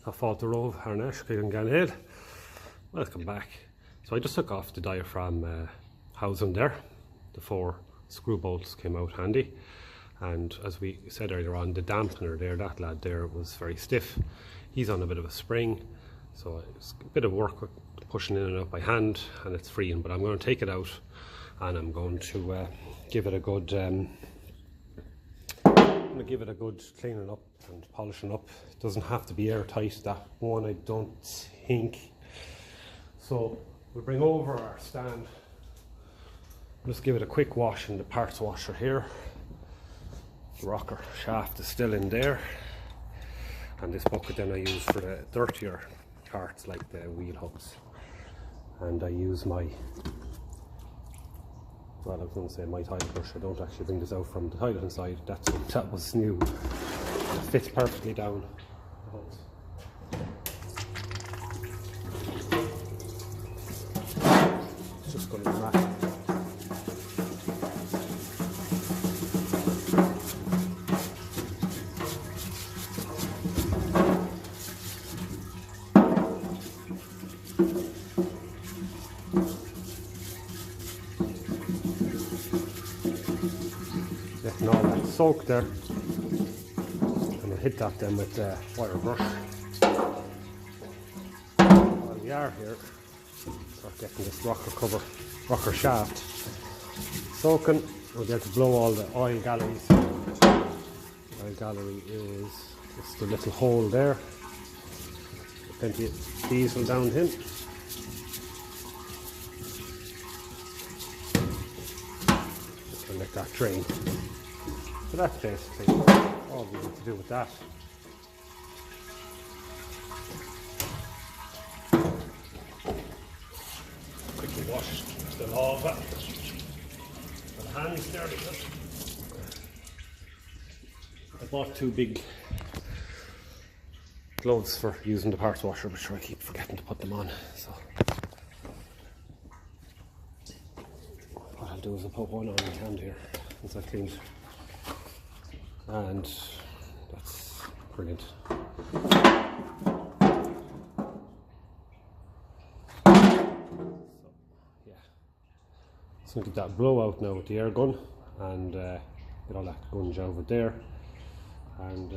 a fáilte róh harneis chuig an Ganhéal. Welcome back. So I just took off the diaphragm housing there. The 4 screw bolts came out handy, and as we said earlier on, the dampener there, that lad there, was very stiff. He's on a bit of a spring, so it's a bit of work with pushing in and out by hand, and it's freeing. But I'm going to take it out and I'm going to give it a good cleaning up and polishing up. It doesn't have to be airtight, that one, I don't think. So we'll bring over our stand, just give it a quick wash in the parts washer here. The rocker shaft is still in there, and this bucket then I use for the dirtier parts like the wheel hubs. And I use my, well, I was going to say my tile brush. I don't actually bring this out from the tile inside. That was new. It fits perfectly down the holes. It's just going to be massive. Getting all that soak there, and I'll hit that then with the wire brush. While we are here, start getting this rocker shaft soaking. We'll get to blow all the oil galleries. The oil gallery is just a little hole there. Plenty of diesel down him. And let that drain. So that's basically all we need to do with that. Quickly wash the lava. And the hands dirty. I bought 2 big gloves for using the parts washer, but sure, I keep forgetting to put them on. So what I'll do is I'll put one on my hand here once I've cleaned, and that's brilliant. So yeah, just going to get that blowout now with the air gun, and get all that gunge over there, and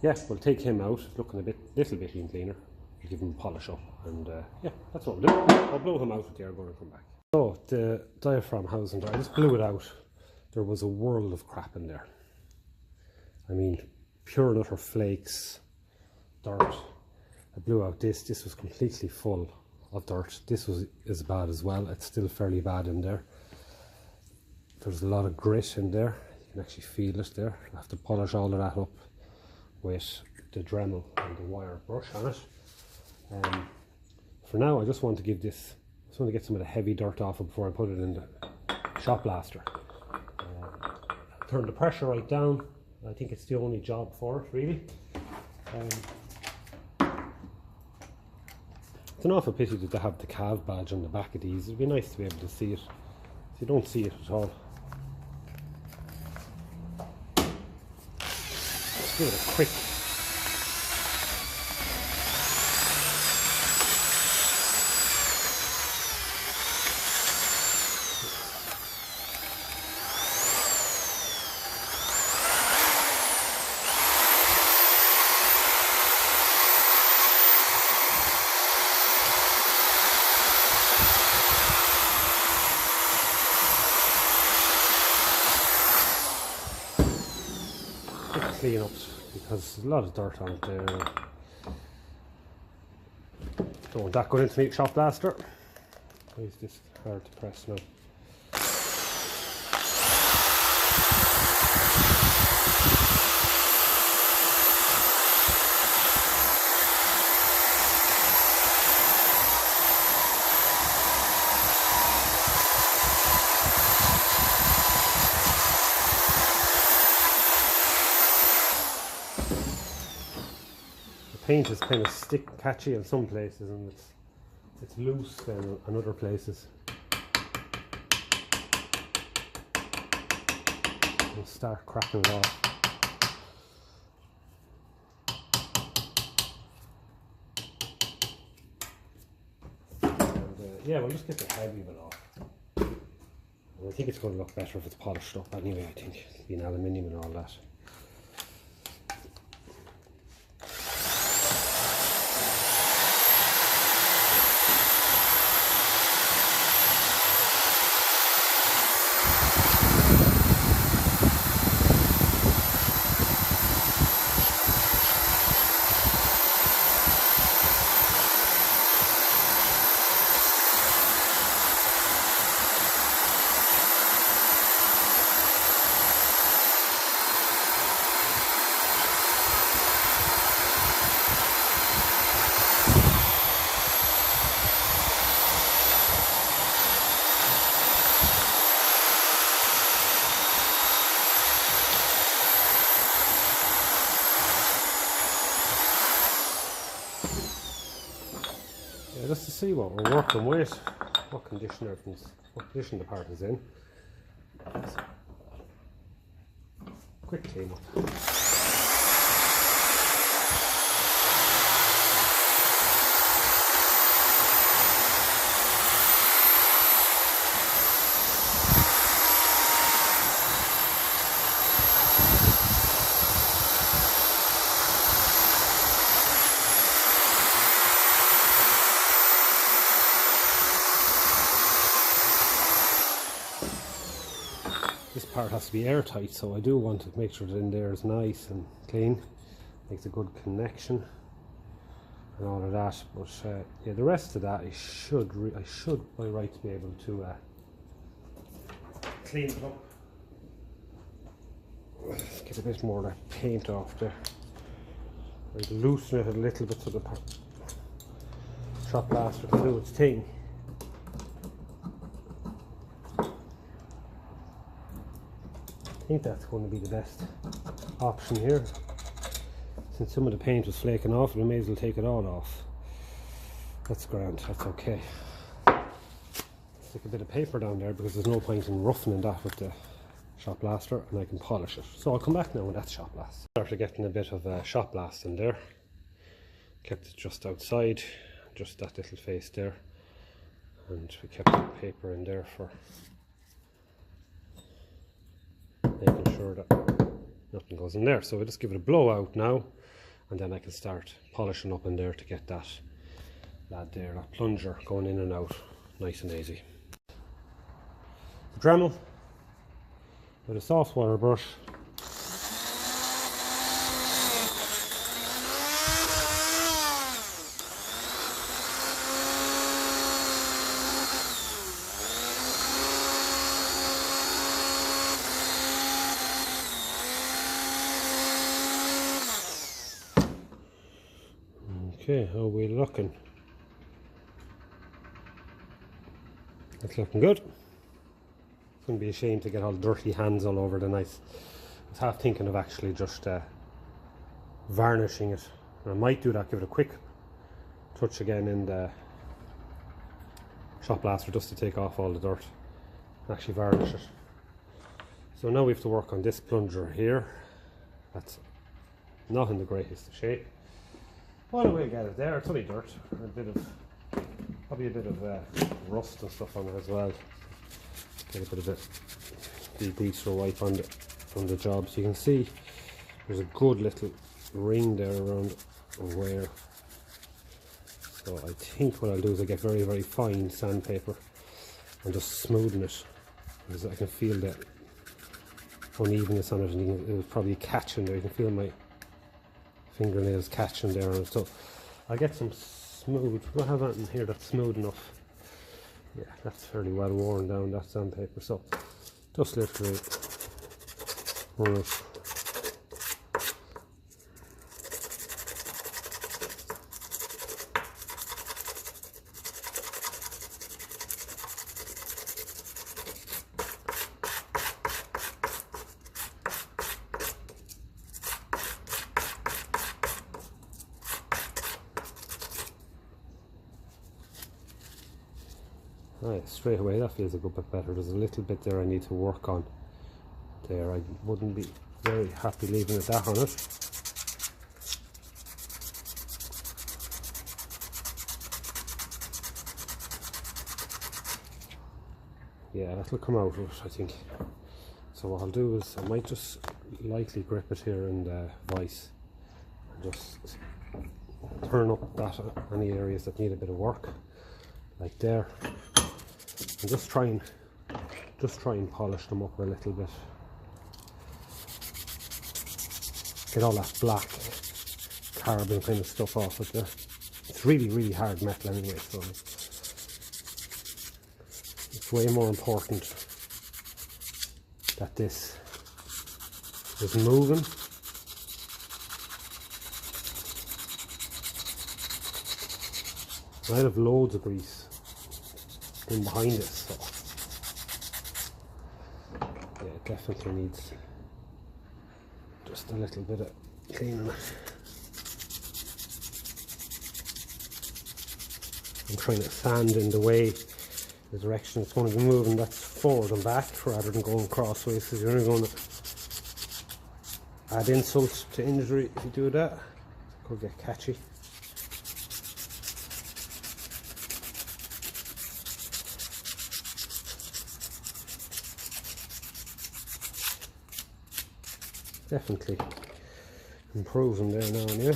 yeah, we'll take him out, looking a little bit cleaner. We'll give him a polish up, and yeah, that's what we'll do. I'll blow him out with the air gun and come back. So the diaphragm housing, I just blew it out. There was a world of crap in there. I mean, pure and utter flakes, dirt. I blew out this. This was completely full of dirt. This was as bad as well. It's still fairly bad in there. There's a lot of grit in there. You can actually feel it there. I have to polish all of that up with the Dremel and the wire brush on it. For now, I just want to give this, I just want to get some of the heavy dirt off it before I put it in the shop blaster. Turn the pressure right down. I think it's the only job for it, really. It's an awful pity that they have the CAV badge on the back of these. It'd be nice to be able to see it. So you don't see it at all. Let's give it a quick. Clean up, because there's a lot of dirt on it there. Don't want that going into the shop blaster. Why is this hard to press now? Paint is kind of catchy in some places, and it's loose then in other places. And start cracking it off. yeah, we'll just get the heavy of it off. And I think it's going to look better if it's polished up anyway, I think, being aluminium and all that. Just to see what we're working with, what condition the part is in. Quick clean up. This part has to be airtight, so I do want to make sure that in there is nice and clean, makes a good connection and all of that. But yeah, the rest of that I should by rights be able to clean it up. Let's get a bit more of that paint off there. I'd loosen it a little bit so the shot blaster can do its thing. I think that's going to be the best option here. Since some of the paint was flaking off, we may as well take it all off. That's grand, that's okay. Stick a bit of paper down there because there's no point in roughening that with the shot blaster, and I can polish it. So I'll come back now when that's shot blast. Started getting a bit of shot blast in there. Kept it just outside, just that little face there. And we kept the paper in there for making sure that nothing goes in there. So we'll just give it a blowout now, and then I can start polishing up in there to get that that plunger going in and out nice and easy. The Dremel with a soft water brush. Okay, how are we looking? That's looking good. It's going to be a shame to get all dirty hands all over the knife. I was half thinking of actually just varnishing it. And I might do that, give it a quick touch again in the shot blaster just to take off all the dirt. Actually varnish it. So now we have to work on this plunger here. That's not in the greatest of shape. Well, we'll get it there. It's only dirt, probably a bit of rust and stuff on it as well. Get a bit of degreaser wipe on the job, so you can see there's a good little ring there around wear. So I think what I'll do is I'll get very, very fine sandpaper and just smoothen it, because I can feel the unevenness on it, and it was probably catching there. You can feel my fingernails catching there on it. So I'll get some smooth. We'll have that in here that's smooth enough. Yeah, that's fairly well worn down, that sandpaper. So just literally run it. Right, straight away that feels a good bit better. There's a little bit there I need to work on there. I wouldn't be very happy leaving it that on it. Yeah, that'll come out of it, I think. So what I'll do is I might just lightly grip it here in the vise and just turn up that any areas that need a bit of work, like there, and just try and polish them up a little bit. Get all that black carbon kind of stuff off it there. It's really hard metal anyway, so it's way more important that this is moving. I have loads of grease in behind it, so yeah, it definitely needs just a little bit of cleaning it. I'm trying to sand in the way, the direction it's going to be moving, that's forward and back rather than going crossways, because you're only going to add insult to injury if you do that. It could get catchy. Definitely improving there now anyway.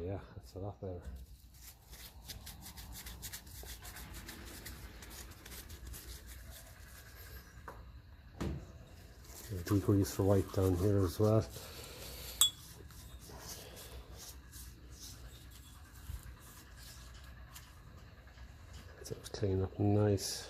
Yeah, that's a lot better. Degrease for white down here as well. So it's clean up nice.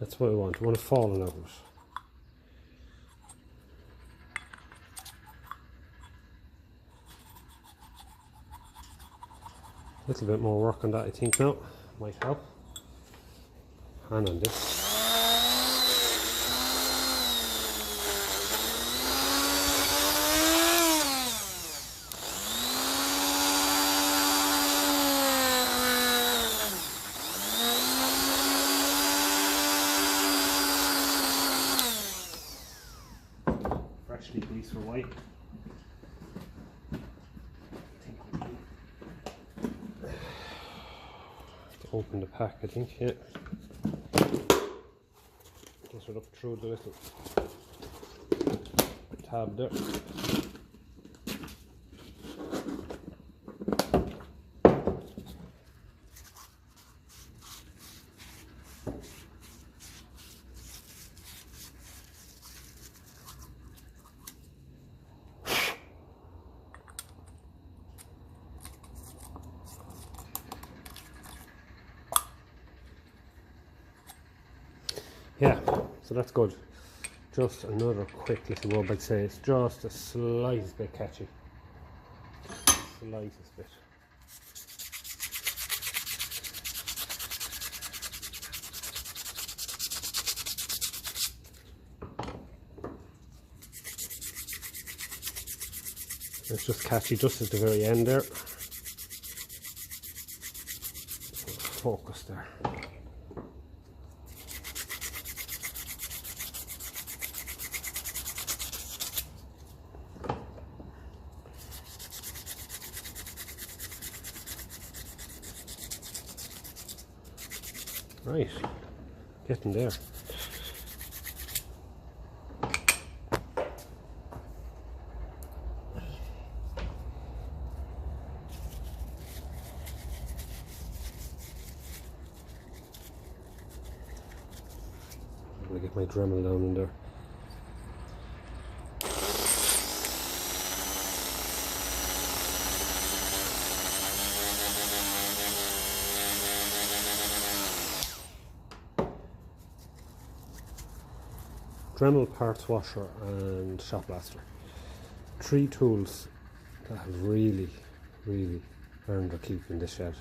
That's what I want. I want it falling out of it. A little bit more work on that I think now might help. And on this. Freshly greased for white. Open the pack, I think, yeah. Just up through the little tab there. Yeah, so that's good. Just another quick little rub, I'd say. It's just the slightest bit catchy. Slightest bit. It's just catchy just at the very end there. Focus there. Right, getting there. I'm going to get my Dremel down in there. Dremel, parts washer and shop blaster. 3 tools that have really earned their keep in this shed.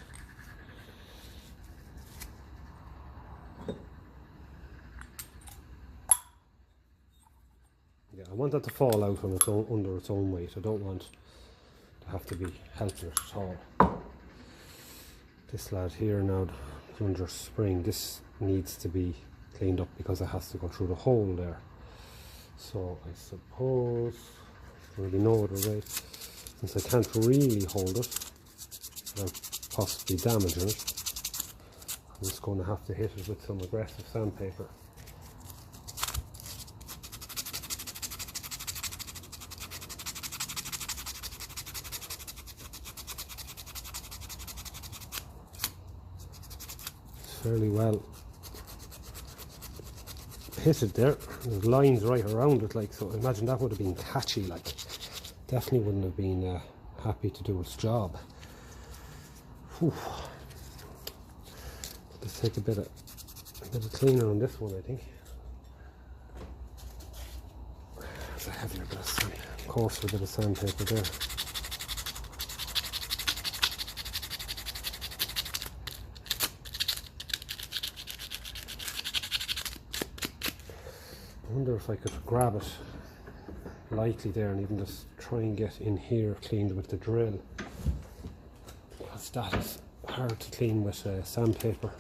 Yeah, I want that to fall out on its own, under its own weight. I don't want have to be helping it at all. This lad here now, the plunger spring, this needs to be cleaned up because it has to go through the hole there. So I suppose there'll be no other way, since I can't really hold it without possibly damaging it. I'm just going to have to hit it with some aggressive sandpaper. It's fairly well pitted there. There's lines right around it, like, so I imagine that would have been catchy, like, definitely wouldn't have been happy to do its job. Whew. Let's take a bit of cleaner on this one, I think. There's a heavier bit of sand, coarser bit of sandpaper there. I wonder if I could grab it lightly there and even just try and get in here cleaned with the drill, because that is hard to clean with sandpaper.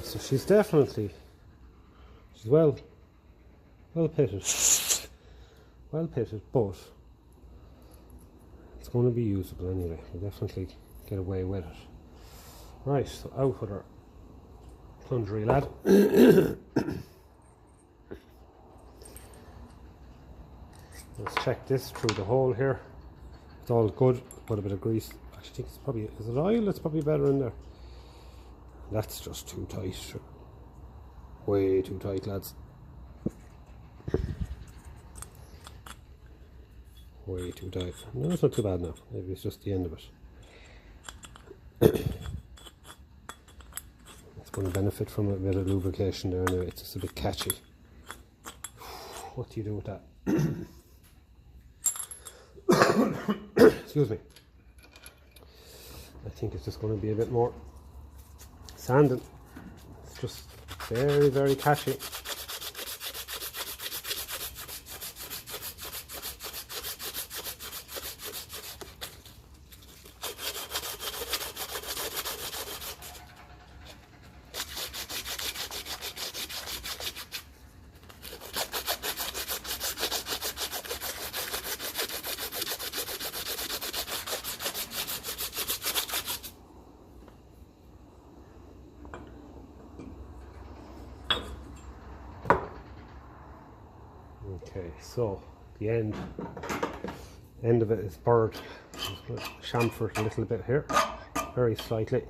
So she's definitely, she's well pitted, but it's going to be usable anyway. We'll definitely get away with it. Right, so out with our plungery lad. Let's check this through the hole here. It's all good. Put a bit of grease. I think it's probably, is it oil? It's probably better in there. That's just too tight. Way too tight, lads. Way too tight. No, it's not too bad now. Maybe it's just the end of it. It's going to benefit from a bit of lubrication there anyway. It's just a bit catchy. What do you do with that? Excuse me. I think it's just going to be a bit more sanding. It's just very, very catchy. Okay, so the end of it is burred. Just going to chamfer it a little bit here, very slightly.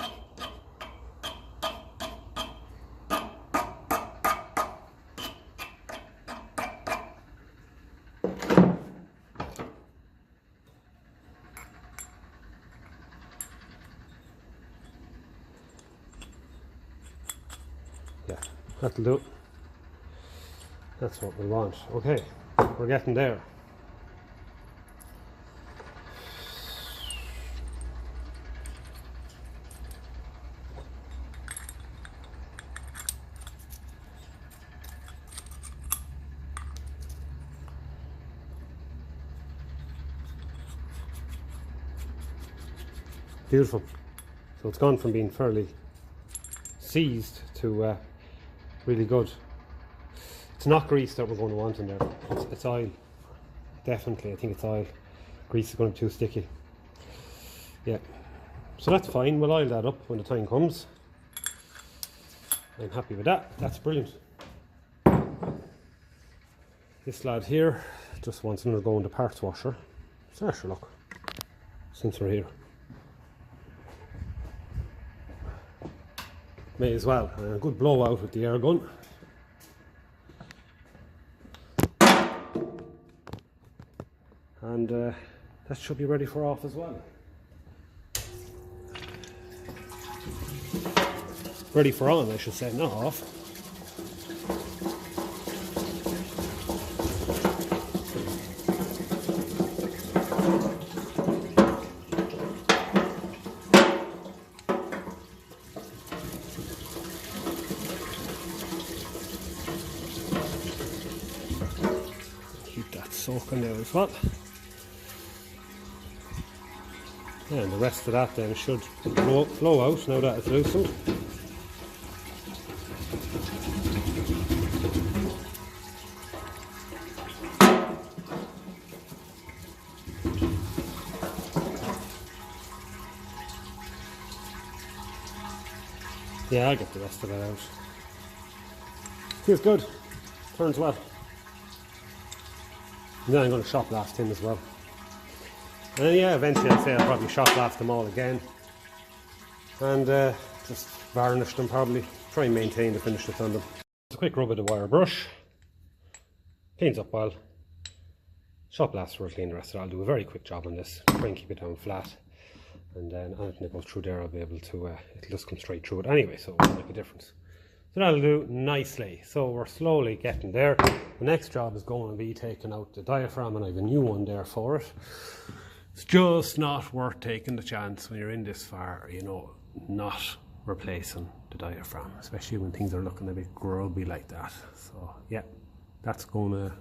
Yeah, that'll do. That's what we want. Okay, we're getting there. Beautiful. So it's gone from being fairly seized to really good. It's not grease that we're going to want in there. It's oil. Definitely, I think it's oil. Grease is going to be too sticky. Yeah. So that's fine. We'll oil that up when the time comes. I'm happy with that. That's brilliant. This lad here just wants another go in the parts washer. So sure, look, since we're here, may as well. A good blowout with the air gun. And that should be ready for off as well. Ready for on, I should say, not off. Keep that soaking there as well. And the rest of that then should flow out now that it's loosened. Yeah, I'll get the rest of it out. Feels good. Turns well. And then I'm going to shop blast him as well. And then, yeah, eventually I'd say I'll probably shop blast them all again. And just varnish them probably. Try and maintain the finishes on them. Just a quick rub of the wire brush. Cleans up well. Shop blast will clean the rest of it. I'll do a very quick job on this. Try and keep it down flat. And then anything that goes through there I'll be able to, it'll just come straight through it anyway, so it won't make a difference. So that'll do nicely. So we're slowly getting there. The next job is going to be taking out the diaphragm, and I have a new one there for it. It's just not worth taking the chance when you're in this far, you know, not replacing the diaphragm, especially when things are looking a bit grubby like that. So yeah, that's going to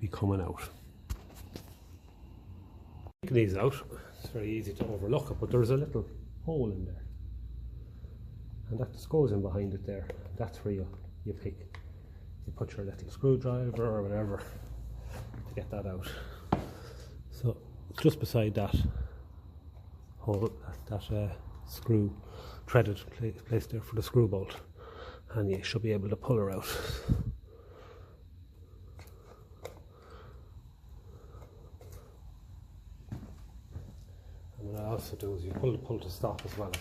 be coming out. Taking these out, it's very easy to overlook it, but there's a little hole in there, and that just goes in behind it there. That's where you put your little screwdriver or whatever to get that out. So just beside that hole, that screw threaded place there for the screw bolt, and you should be able to pull her out. And what I also do is you pull to stop as well.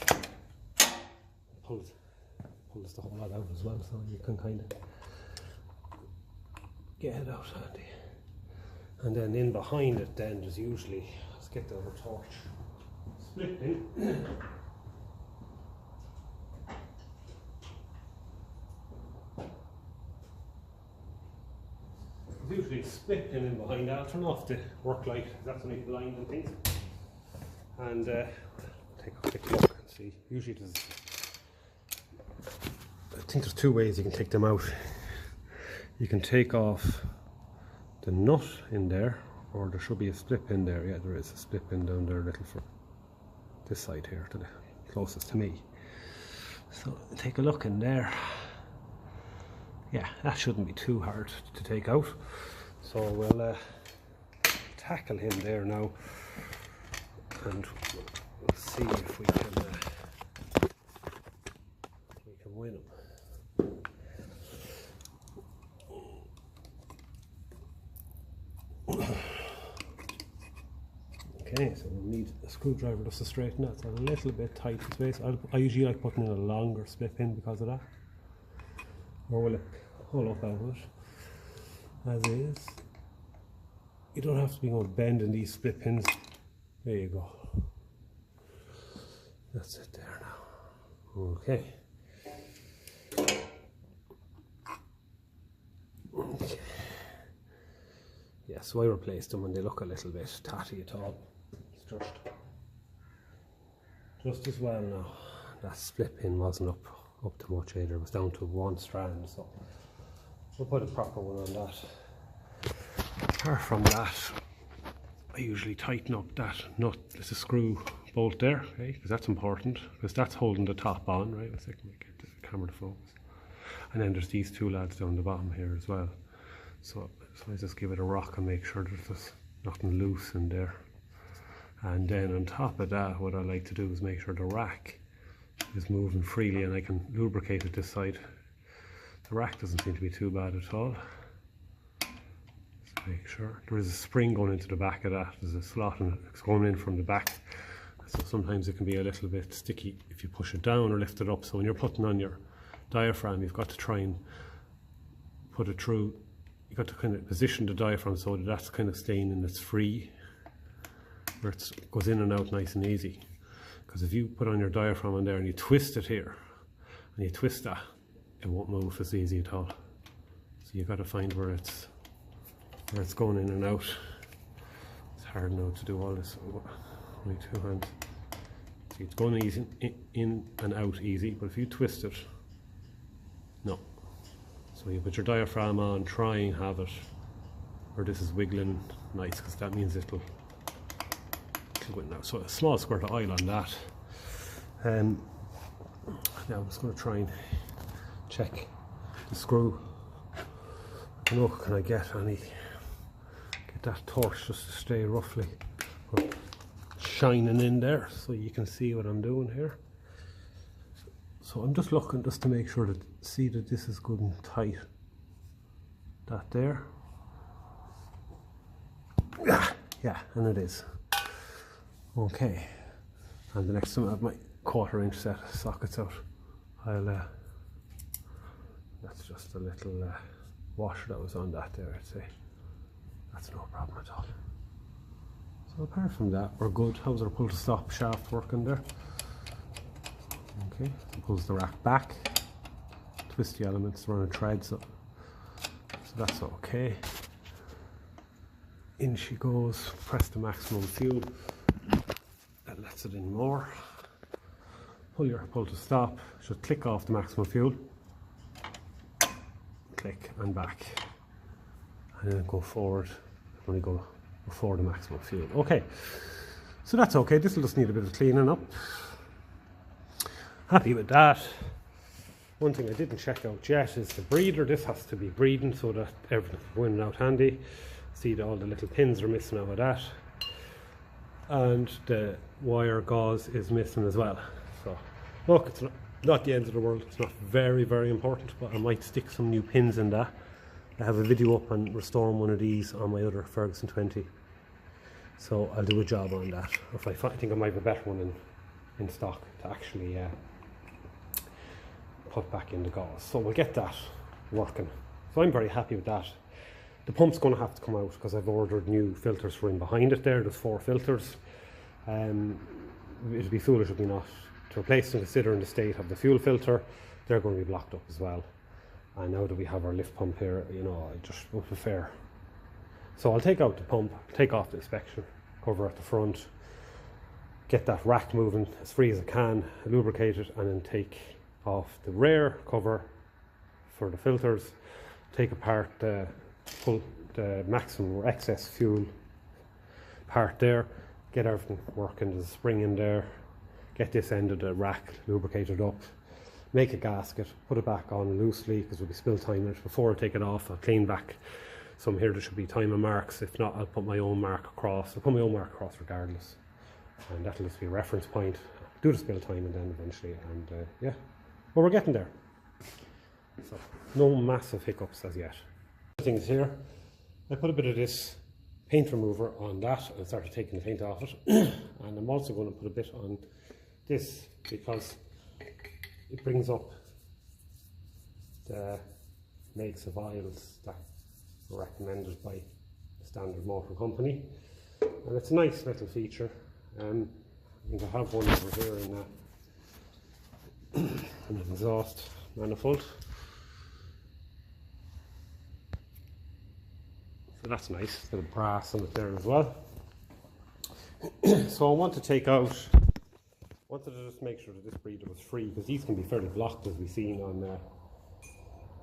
Pulls the whole lot out as well, so you can kind of get it out handy. And then in behind it then there's usually, let's get the other torch, split pin. There's usually a split pin in behind. I'll turn off the work light, that's only blind and things. And take a quick look and see. Usually there's, I think there's two ways you can take them out. You can take off the nut in there, or there should be a split pin there. Yeah, there is a split pin down there, a little for this side here, to the closest to me. So take a look in there. Yeah, that shouldn't be too hard to take out. So we'll tackle him there now, and we'll see if we can win him. Okay, so we'll need a screwdriver just to straighten that. It's a little bit tight in space. I usually like putting in a longer split pin because of that. Or will it pull up out of it as is? You don't have to be going bending these split pins. There you go. That's it there now. Okay. Okay. Yeah, so I replaced them when they look a little bit tatty at all. It's just as well now. That split pin wasn't up to much either. It was down to one strand, so we'll put a proper one on that. Apart from that, I usually tighten up that nut. There's a screw bolt there, okay, because that's important, because that's holding the top on, right? Let's see if I can get the camera to focus. And then there's these two lads down the bottom here as well. So I just give it a rock and make sure that there's nothing loose in there. And then on top of that, what I like to do is make sure the rack is moving freely, and I can lubricate it this side The rack doesn't seem to be too bad at all. Let's make sure. There is a spring going into the back of that. There's a slot and it's going in from the back. So sometimes it can be a little bit sticky if you push it down or lift it up. So when you're putting on your diaphragm, you've got to try and put it through. You've got to kind of position the diaphragm so that that's kind of staying and it's free, where it goes in and out nice and easy. Because if you put on your diaphragm on there and you twist it here, and you twist that, it won't move as easy at all. So you've got to find where it's going in and out. It's hard now to do all this with only two hands. See, it's going easy, in and out easy, but if you twist it, no. So you put your diaphragm on, try and have it where this is wiggling nice, because that means it'll go in now. So a small squirt of oil on that. Now I'm just going to try and check the screw. I don't know, can I get that torch just to stay roughly shining in there so you can see what I'm doing here. So I'm just looking just to make sure that see that this is good and tight. That there. Yeah, and it is. Okay. And the next time I have my 1/4 inch set of sockets out, I'll that's just a little washer that was on that there, I'd say. That's no problem at all. So apart from that, we're good. How's our pull to stop shaft working there? Okay, so pulls the rack back, twist the elements, run a thread, so that's okay. In she goes, press the maximum fuel, that lets it in more. Pull your pull to stop, should click off the maximum fuel, click and back, and then go forward when you go before the maximum fuel. Okay, so that's okay. This will just need a bit of cleaning up. Happy with that. One thing I didn't check out yet is the breather. This has to be breathing so that everything's going out handy. See that all the little pins are missing out of that, and the wire gauze is missing as well. So look, it's not the end of the world. It's not very, very important, but I might stick some new pins in that. I have a video up on restoring one of these on my other Ferguson 20, so I'll do a job on that. If I think I might have a better one in stock to actually put back in the gauze, so we'll get that working. So I'm very happy with that. The pump's going to have to come out because I've ordered new filters for in behind it there. There's 4 filters. It'd be foolish of me not to replace them, considering the state of the fuel filter. They're going to be blocked up as well. And now that we have our lift pump here, you know, I just would prefer. So I'll take out the pump, take off the inspection cover at the front, get that rack moving as free as I can, lubricate it, and then take off the rear cover for the filters, take apart pull the maximum or excess fuel part there, get everything working. There's a spring in there, get this end of the rack lubricated up, make a gasket, put it back on loosely because we'll be spill timing it. Before I take it off, I'll clean back some here. There should be timing marks. If not, I'll put my own mark across. I'll put my own mark across regardless, and that'll just be a reference point. Do the spill timing then eventually, and yeah, well, we're getting there. So no massive hiccups as yet. Things here, I put a bit of this paint remover on that and started taking the paint off it. And I'm also going to put a bit on this because it brings up the makes of oils that are recommended by the standard motor company, and it's a nice little feature. I think I have one over here in an exhaust manifold. So that's nice, a bit of brass on it there as well. So I want to take out, wanted to just make sure that this breather was free, because these can be fairly blocked, as we've seen on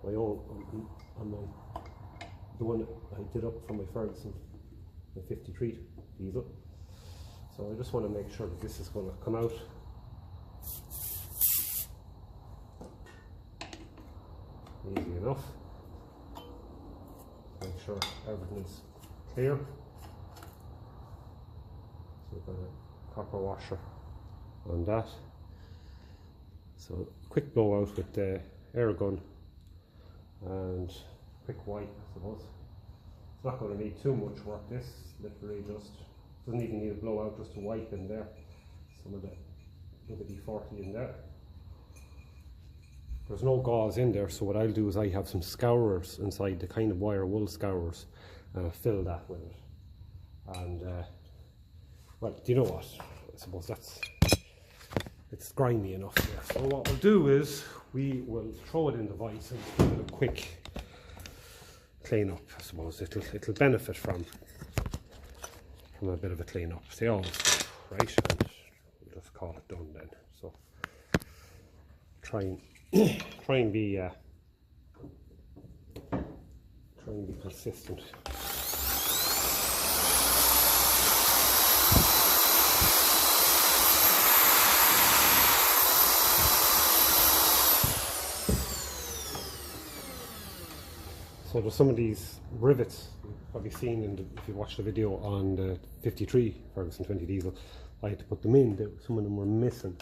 my own, the one that I did up from my Ferguson, the 53 diesel. So I just want to make sure that this is going to come out. Easy enough. Make sure everything is clear. So we've got a copper washer on that. So quick blowout with the air gun and quick wipe, I suppose. It's not going to need too much work, this, literally just, doesn't even need a blowout, just to wipe in there, some of the WD-40 in there. There's no gauze in there, so what I'll do is I have some scourers inside, the kind of wire wool scourers, and I'll fill that with it. And, well, do you know what? I suppose it's grimy enough there. So what we'll do is, we will throw it in the vise and give it a quick clean up. I suppose it'll benefit from a bit of a clean up. They always do, right? And we'll just call it done then. So try and be consistent. So there's some of these rivets you've probably seen if you watched the video on the 53 Ferguson 20 diesel. I had to put them in, some of them were missing.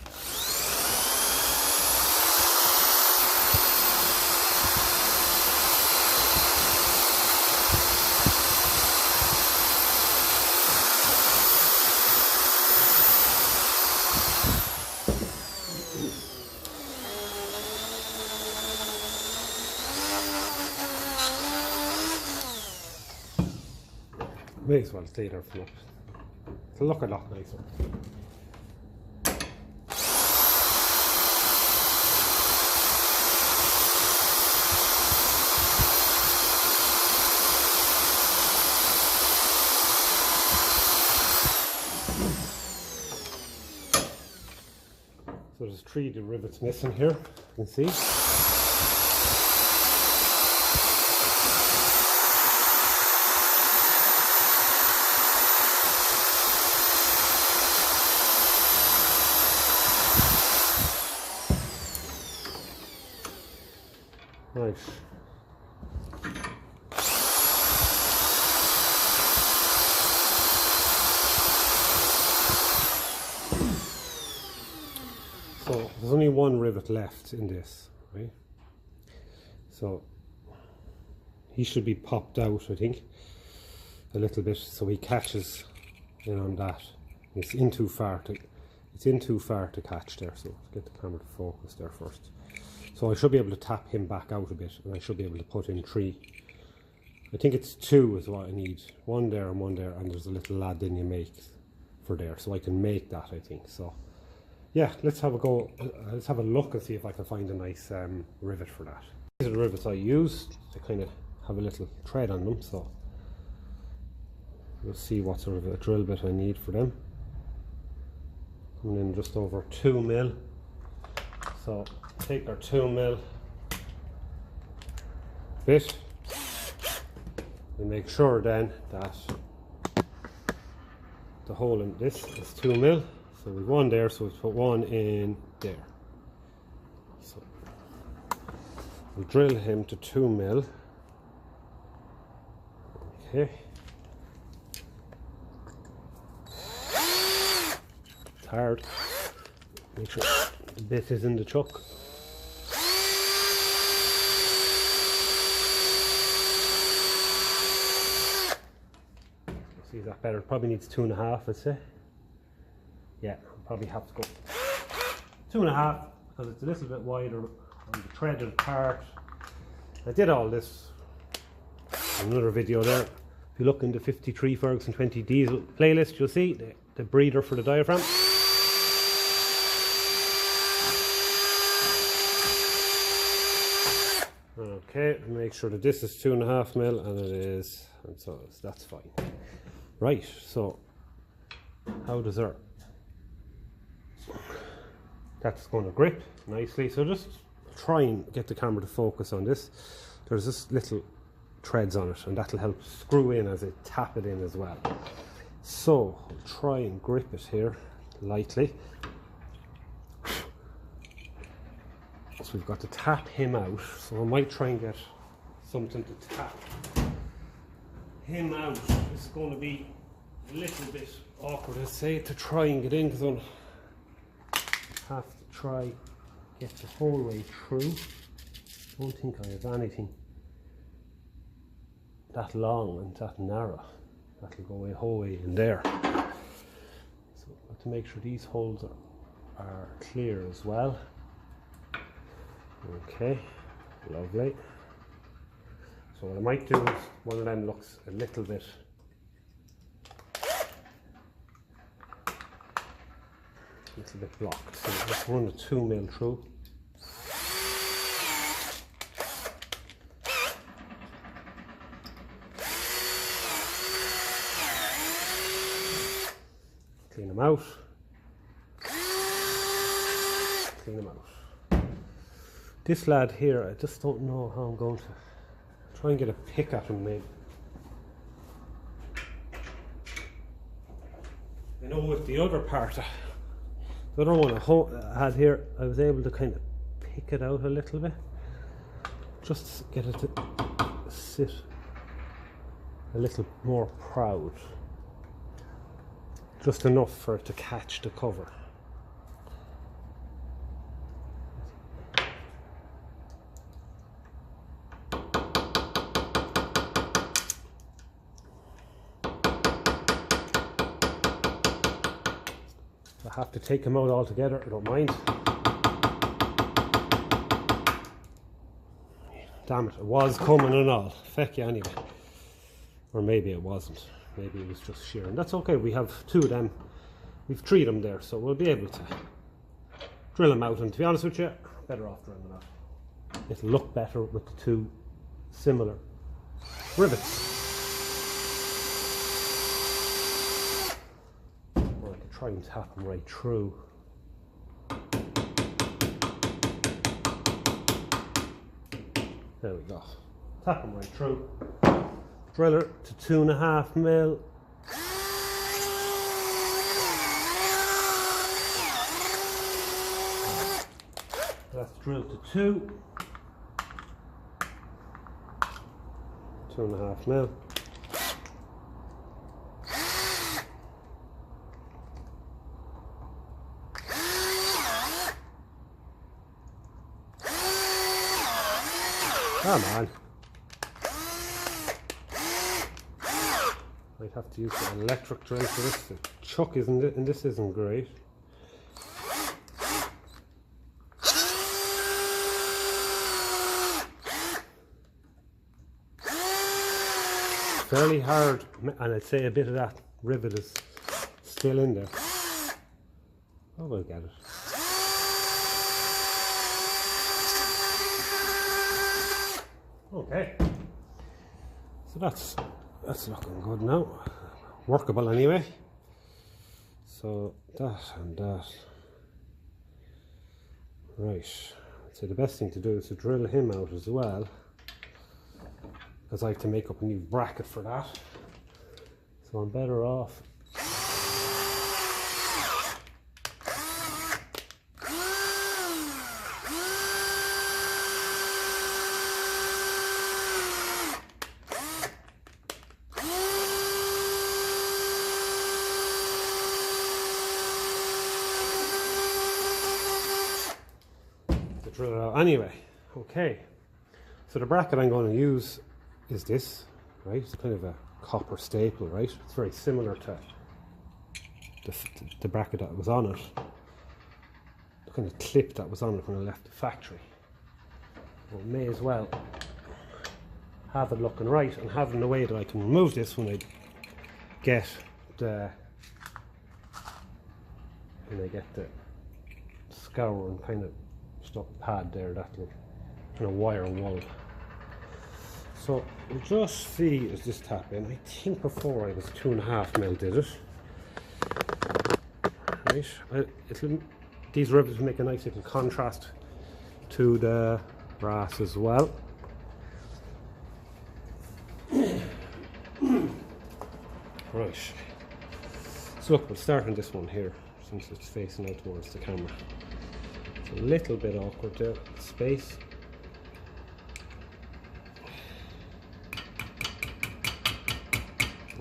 May as well stay there for it. It'll look a lot nicer. So there's 3 rivets missing here, you can see. Right. So there's only 1 rivet left in this, right? So he should be popped out, I think, a little bit, so he catches in on that. It's in too far to catch there. So let's get the camera to focus there first. So I should be able to tap him back out a bit, and I should be able to put in 3. I think it's 2 is what I need. 1 there and 1 there, and there's a little lad in you make for there, so I can make that, I think. So yeah, let's have a go. Let's have a look and see if I can find a nice rivet for that. These are the rivets I used. They kind of have a little tread on them, so we'll see what sort of a drill bit I need for them. Coming in just over 2 mil. So take our 2 mil bit and make sure then that the hole in this is 2 mil. So we've 1 there, so we'll put 1 in there. So we'll drill him to 2 mil. Okay. It's hard. Make sure the bit is in the chuck. See, is that better? It probably needs 2.5, I'd say. Yeah, I'll probably have to go 2.5 because it's a little bit wider on the threaded part. I did all this in another video there. If you look in the 53 Ferguson 20 diesel playlist, you'll see the breather for the diaphragm. Okay, make sure that this is 2.5 mil, and it is, and so that's fine. Right, so how does our, that's going to grip nicely. So just try and get the camera to focus on this. There's this little threads on it, and that'll help screw in as I tap it in as well. So I'll try and grip it here lightly. So we've got to tap him out, so I might try and get something to tap him out. It's going to be a little bit awkward, I say, to try and get in, because I'll have to try get the whole way through. I don't think I have anything that long and that narrow. That'll go a whole way in there. So to make sure these holes are clear as well. Okay, lovely. So what I might do is, one of them looks a little bit blocked. So let's run a 2mm through. Clean them out. Clean them out. This lad here, I just don't know how I'm going to try and get a pick at him maybe. I know with the other part, the other one I had here, I was able to kind of pick it out a little bit. Just get it to sit a little more proud. Just enough for it to catch the cover. I have to take them out altogether, I don't mind. Damn it, it was coming and all. Feck you anyway. Or maybe it wasn't. Maybe it was just shearing. That's okay, we have 2 of them. We've 3 of them there, so we'll be able to drill them out. And to be honest with you, better off drilling them out. It'll look better with the 2 similar rivets. Or I could try and tap them right through. There we go. Tap them right through. Driller to 2.5mm. That's drilled to 2.5mm. Come on. Might have to use an electric drill for this. The chuck isn't it, and this isn't great. Fairly hard, and I'd say a bit of that rivet is still in there. Oh, we'll get it. Okay, so that's looking good now. Workable anyway. So that and that. Right. So the best thing to do is to drill him out as well, because I have to make up a new bracket for that. So I'm better off drill it out anyway. Okay, so the bracket I'm going to use is this, right? It's kind of a copper staple, right? It's very similar to the bracket that was on it, the kind of clip that was on it when I left the factory. Well, may as well have it looking right and have it in a way that I can remove this when I get the scour and kind of stuff pad there, that little kind of wire wool. So we'll just see, is this tap in? I think before I was 2.5mm did it. Right, these rivets make a nice little contrast to the brass as well. Right, so look, we'll start on this one here since it's facing out towards the camera. It's a little bit awkward there, space.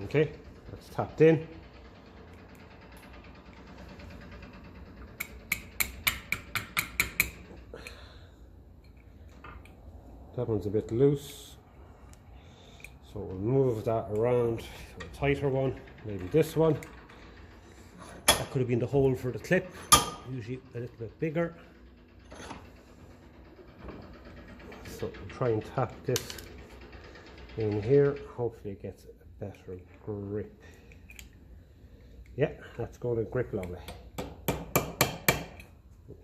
Okay, that's tapped in. That one's a bit loose, so So we'll move that around to a tighter one, maybe this one. That could have been the hole for the clip, usually a little bit bigger. So we'll try and tap this in here, hopefully it gets a better grip. Yeah, that's going to grip lovely.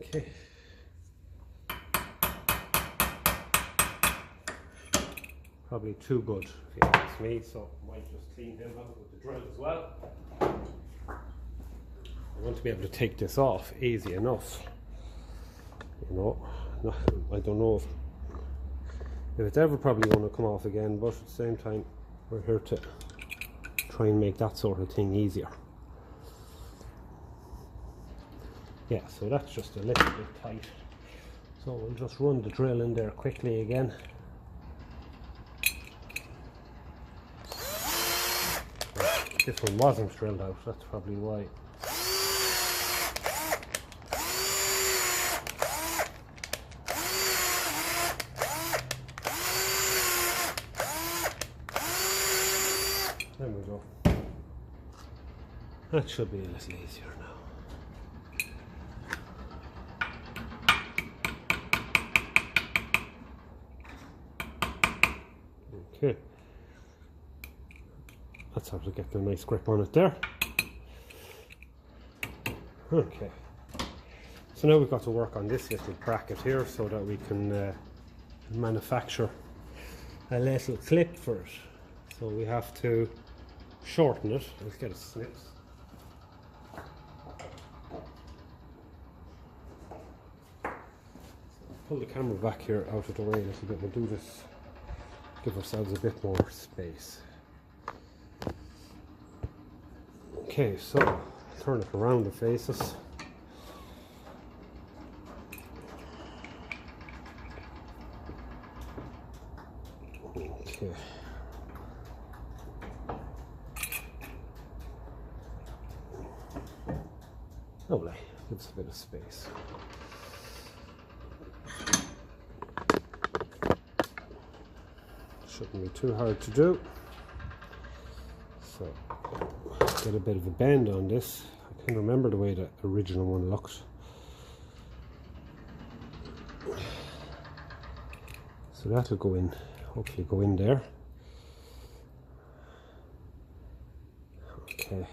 Okay. Probably too good if you ask me, so I might just clean them out with the drill as well. I want to be able to take this off easy enough. You know, I don't know if it's ever probably going to come off again, but at the same time we're here to try and make that sort of thing easier. Yeah, so that's just a little bit tight. So we'll just run the drill in there quickly again. This one wasn't drilled out, that's probably why. There we go. That should be a little easier now. Okay. That's how to get the nice grip on it there. Okay. So now we've got to work on this little bracket here so that we can manufacture a little clip for it. So we have to shorten it. Let's get it snips. Pull the camera back here out of the way a little bit. We'll do this, give ourselves a bit more space. Okay, so turn it around the faces. Okay. Lovely, gives a bit of space. Shouldn't be too hard to do. So, get a bit of a bend on this. I can't remember the way the original one looked. So that'll go in, hopefully go in there. Okay.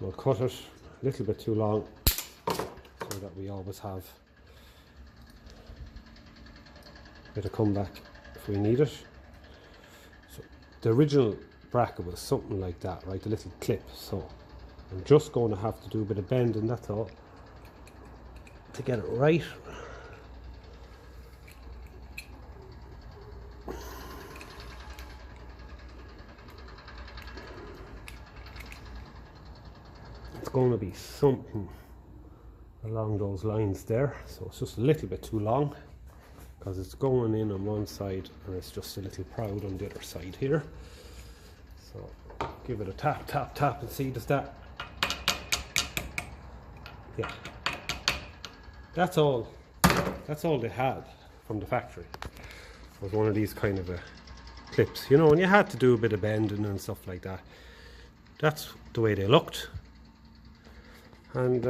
We'll cut it a little bit too long so that we always have a bit of comeback if we need it. So the original bracket was something like that, right? A little clip. So I'm just going to have to do a bit of bending, that's all, to get it right. It's going to be something along those lines there. So it's just a little bit too long because it's going in on one side and it's just a little proud on the other side here. So give it a tap, tap, tap and see, does that? Yeah. That's all they had from the factory. It was one of these kind of clips, you know, and you had to do a bit of bending and stuff like that. That's the way they looked. And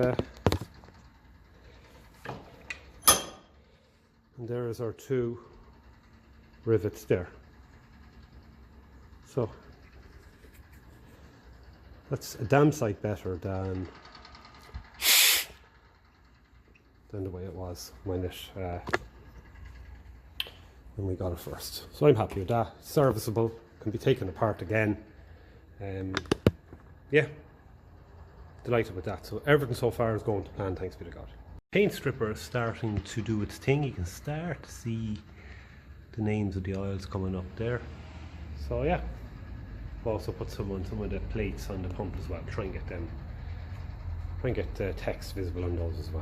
there's our two rivets there. So that's a damn sight better than the way it was when we got it first. So I'm happy with that. Serviceable, can be taken apart again. Yeah, delighted with that. So everything so far is going to plan, thanks be to God. Paint stripper is starting to do its thing. You can start to see the names of the oils coming up there. So yeah, I've also put some on some of the plates on the pump as well. Try and get the text visible on those as well.